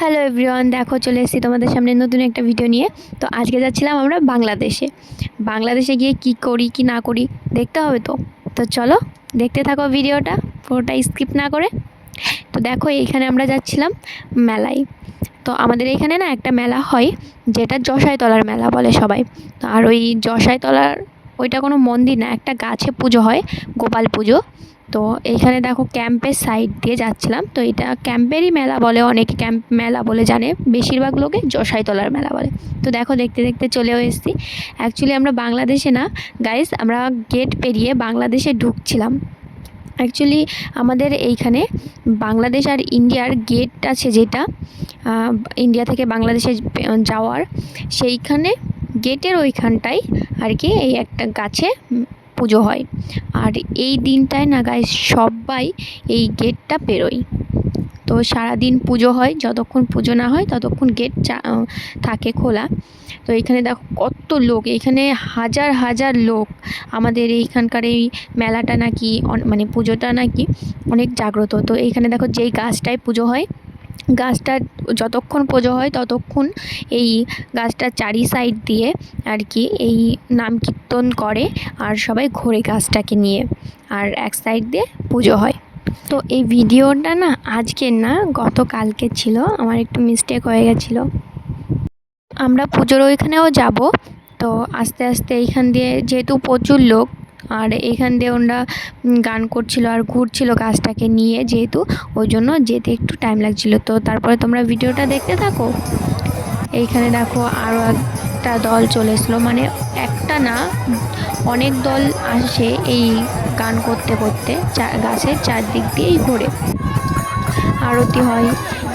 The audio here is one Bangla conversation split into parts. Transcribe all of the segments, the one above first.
হ্যালো এভরিওয়ান, দেখো চলে এসেছি তোমাদের সামনে নতুন একটা ভিডিও নিয়ে। তো আজকে যাচ্ছিলাম আমরা বাংলাদেশে গিয়ে কি করি কি না করি দেখতে হবে। তো চলো দেখতে থাকো ভিডিওটা পুরোটা স্কিপ না করে। তো দেখো এইখানে আমরা যাচ্ছিলাম মেলায়। তো আমাদের এখানে না একটা মেলা হয়, যেটা জসাইতলার মেলা বলে সবাই। তো আর ওই জসাইতলার ওইটা কোনো মন্দির না, একটা গাছে পুজো হয়, গোপাল পুজো। তো এইখানে দেখো ক্যাম্পের সাইড দিয়ে যাচ্ছিলাম, তো এটা ক্যাম্পেরই মেলা বলে, অনেকে ক্যাম্প মেলা বলে জানে, বেশিরভাগ লোকে জসাইতলার মেলা বলে। তো দেখো দেখতে দেখতে চলেও এসেছি। অ্যাকচুয়ালি আমরা বাংলাদেশে না গাইস, আমরা গেট পেরিয়ে বাংলাদেশে ঢুকছিলাম। অ্যাকচুয়ালি আমাদের এইখানে বাংলাদেশ আর ইন্ডিয়ার গেট আছে, যেটা ইন্ডিয়া থেকে বাংলাদেশে যাওয়ার, সেইখানে গেটের ওইখানটায় আর কি এই একটা গাছে পুজো হয়। আর এই দিনটায় না গাইস সবাই এই গেটটা পেরোয়। তো সারাদিন পুজো হয়, যতক্ষণ পুজো না হয় ততক্ষণ গেট থাকে খোলা। তো এইখানে দেখো কত লোক, এইখানে হাজার হাজার লোক। আমাদের এইখানকার এই মেলাটা নাকি মানে পুজোটা নাকি অনেক জাগ্রত। তো এইখানে দেখো যেই গাছটায় পুজো হয়, গাছটা যতক্ষণ পুজো হয় ততক্ষণ এই গাছটার চারি সাইড দিয়ে আর কি এই নাম কীর্তন করে, আর সবাই ঘোরে গাছটাকে নিয়ে, আর এক সাইড দিয়ে পুজো হয়। তো এই ভিডিওটা না আজকের না, গতকালকে ছিল, আমার একটু মিস্টেক হয়ে গেছিলো। আমরা পুজোর ওইখানেও যাব। তো আস্তে আস্তে এইখান দিয়ে যেহেতু প্রচুর লোক, আর এইখান দিয়ে ওরা গান করছিল আর ঘুরছিল গাছটাকে নিয়ে, যেহেতু ওই জন্য যেতে একটু টাইম লাগছিল। তো তারপরে তোমরা ভিডিওটা দেখতে থাকো। এইখানে দেখো আরও একটা দল চলে এসলো, মানে একটা না অনেক দল আসে এই গান করতে করতে, গাছের চারদিক দিয়েই ঘোরে, আরতি হয়।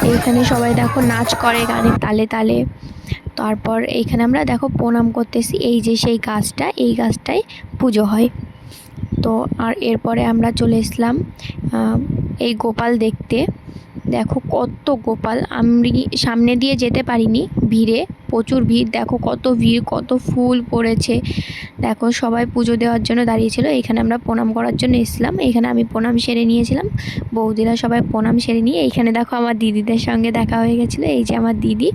এইখানে সবাই দেখো নাচ করে গানের তালে তালে। তারপর এইখানে আমরা দেখো প্রণাম করতেছি, এই যে সেই গাছটা, এই গাছটায় পুজো হয়। তো আর এরপরে আমরা চলে এসলাম এই গোপাল দেখতে। দেখো কত গোপাল, আমি সামনে দিয়ে যেতে পারিনি, ভিড়ে প্রচুর ভিড়। দেখো কত ভিড়, কত ফুল পড়েছে। দেখো সবাই পুজো দেওয়ার জন্য দাঁড়িয়েছিল, এখানে আমরা প্রণাম করার জন্য এসেছিলাম। এখানে আমি প্রণাম সেরে নিয়েছিলাম, বৌদিরা সবাই প্রণাম সেরে নিয়ে এইখানে দেখো আমার দিদিদের সঙ্গে দেখা হয়ে গেছিলো। এই যে আমার দিদি,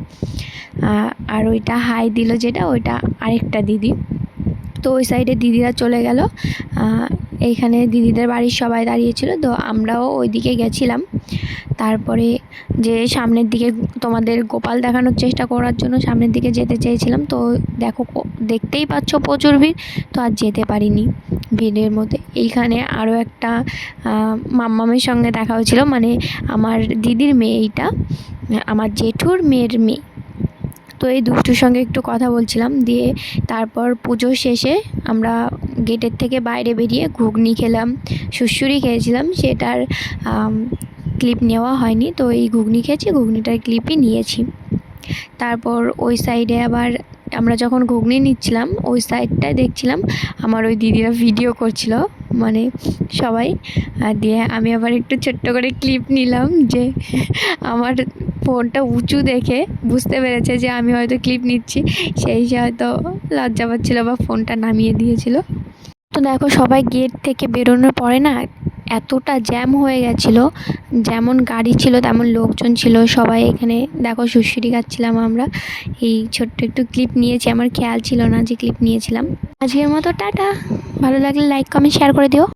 আর ওইটা হাই দিল যেটা, ওইটা আরেকটা দিদি। তো ওই সাইডে দিদিরা চলে গেল, এইখানে দিদিদের বাড়ির সবাই দাঁড়িয়েছিল। তো আমরাও ওইদিকে গেছিলাম। তারপরে যে সামনের দিকে তোমাদের গোপাল দেখানোর চেষ্টা করার জন্য সামনের দিকে যেতে চেয়েছিলাম। তো দেখো দেখতেই পাচ্ছ প্রচুর ভিড়, তো আর যেতে পারিনি ভিড়ের মধ্যে। এইখানে আরও একটা মাম্মামের সঙ্গে দেখা হয়েছিল, মানে আমার দিদির মেয়ে, এইটা আমার জেঠুর মেয়ের মেয়ে। তো এই দুষ্টুর সঙ্গে একটু কথা বলছিলাম, দিয়ে তারপর পুজো শেষে আমরা গেটের থেকে বাইরে বেরিয়ে ঘুগনি খেলাম, সুড়সুড়ি খেয়েছিলাম, সেটার ক্লিপ নেওয়া হয়নি। তো এই ঘুগনি খেয়েছি, ঘুগনিটার ক্লিপই নিয়েছি। তারপর ওই সাইডে আবার আমরা যখন ঘুগনি নিচ্ছিলাম, ওই সাইডটায় দেখছিলাম আমার ওই দিদিরা ভিডিও করছিল, মানে সবাই। দিয়ে আমি আবার একটু ছোট্ট করে ক্লিপ নিলাম, যে আমার ফোনটা উঁচু দেখে বুঝতে পেরেছে যে আমি হয়তো ক্লিপ নিচ্ছি, সেই হয়তো লজ্জা পাচ্ছিল বা ফোনটা নামিয়ে দিয়েছিল। তো দেখো সবাই গেট থেকে বেরোনোর পরে না এতটা জ্যাম হয়ে গেছিলো, যেমন গাড়ি ছিল তেমন লোকজন ছিল। সবাই এখানে দেখো সুড়সুড়ি খাচ্ছিলাম আমরা। এই ছোট্ট একটু ক্লিপ নিয়েছি, আমার খেয়াল ছিল না যে ক্লিপ নিয়েছিলাম। আজকের মতো টাটা, ভালো লাগলে লাইক কমেন্ট শেয়ার করে দিও।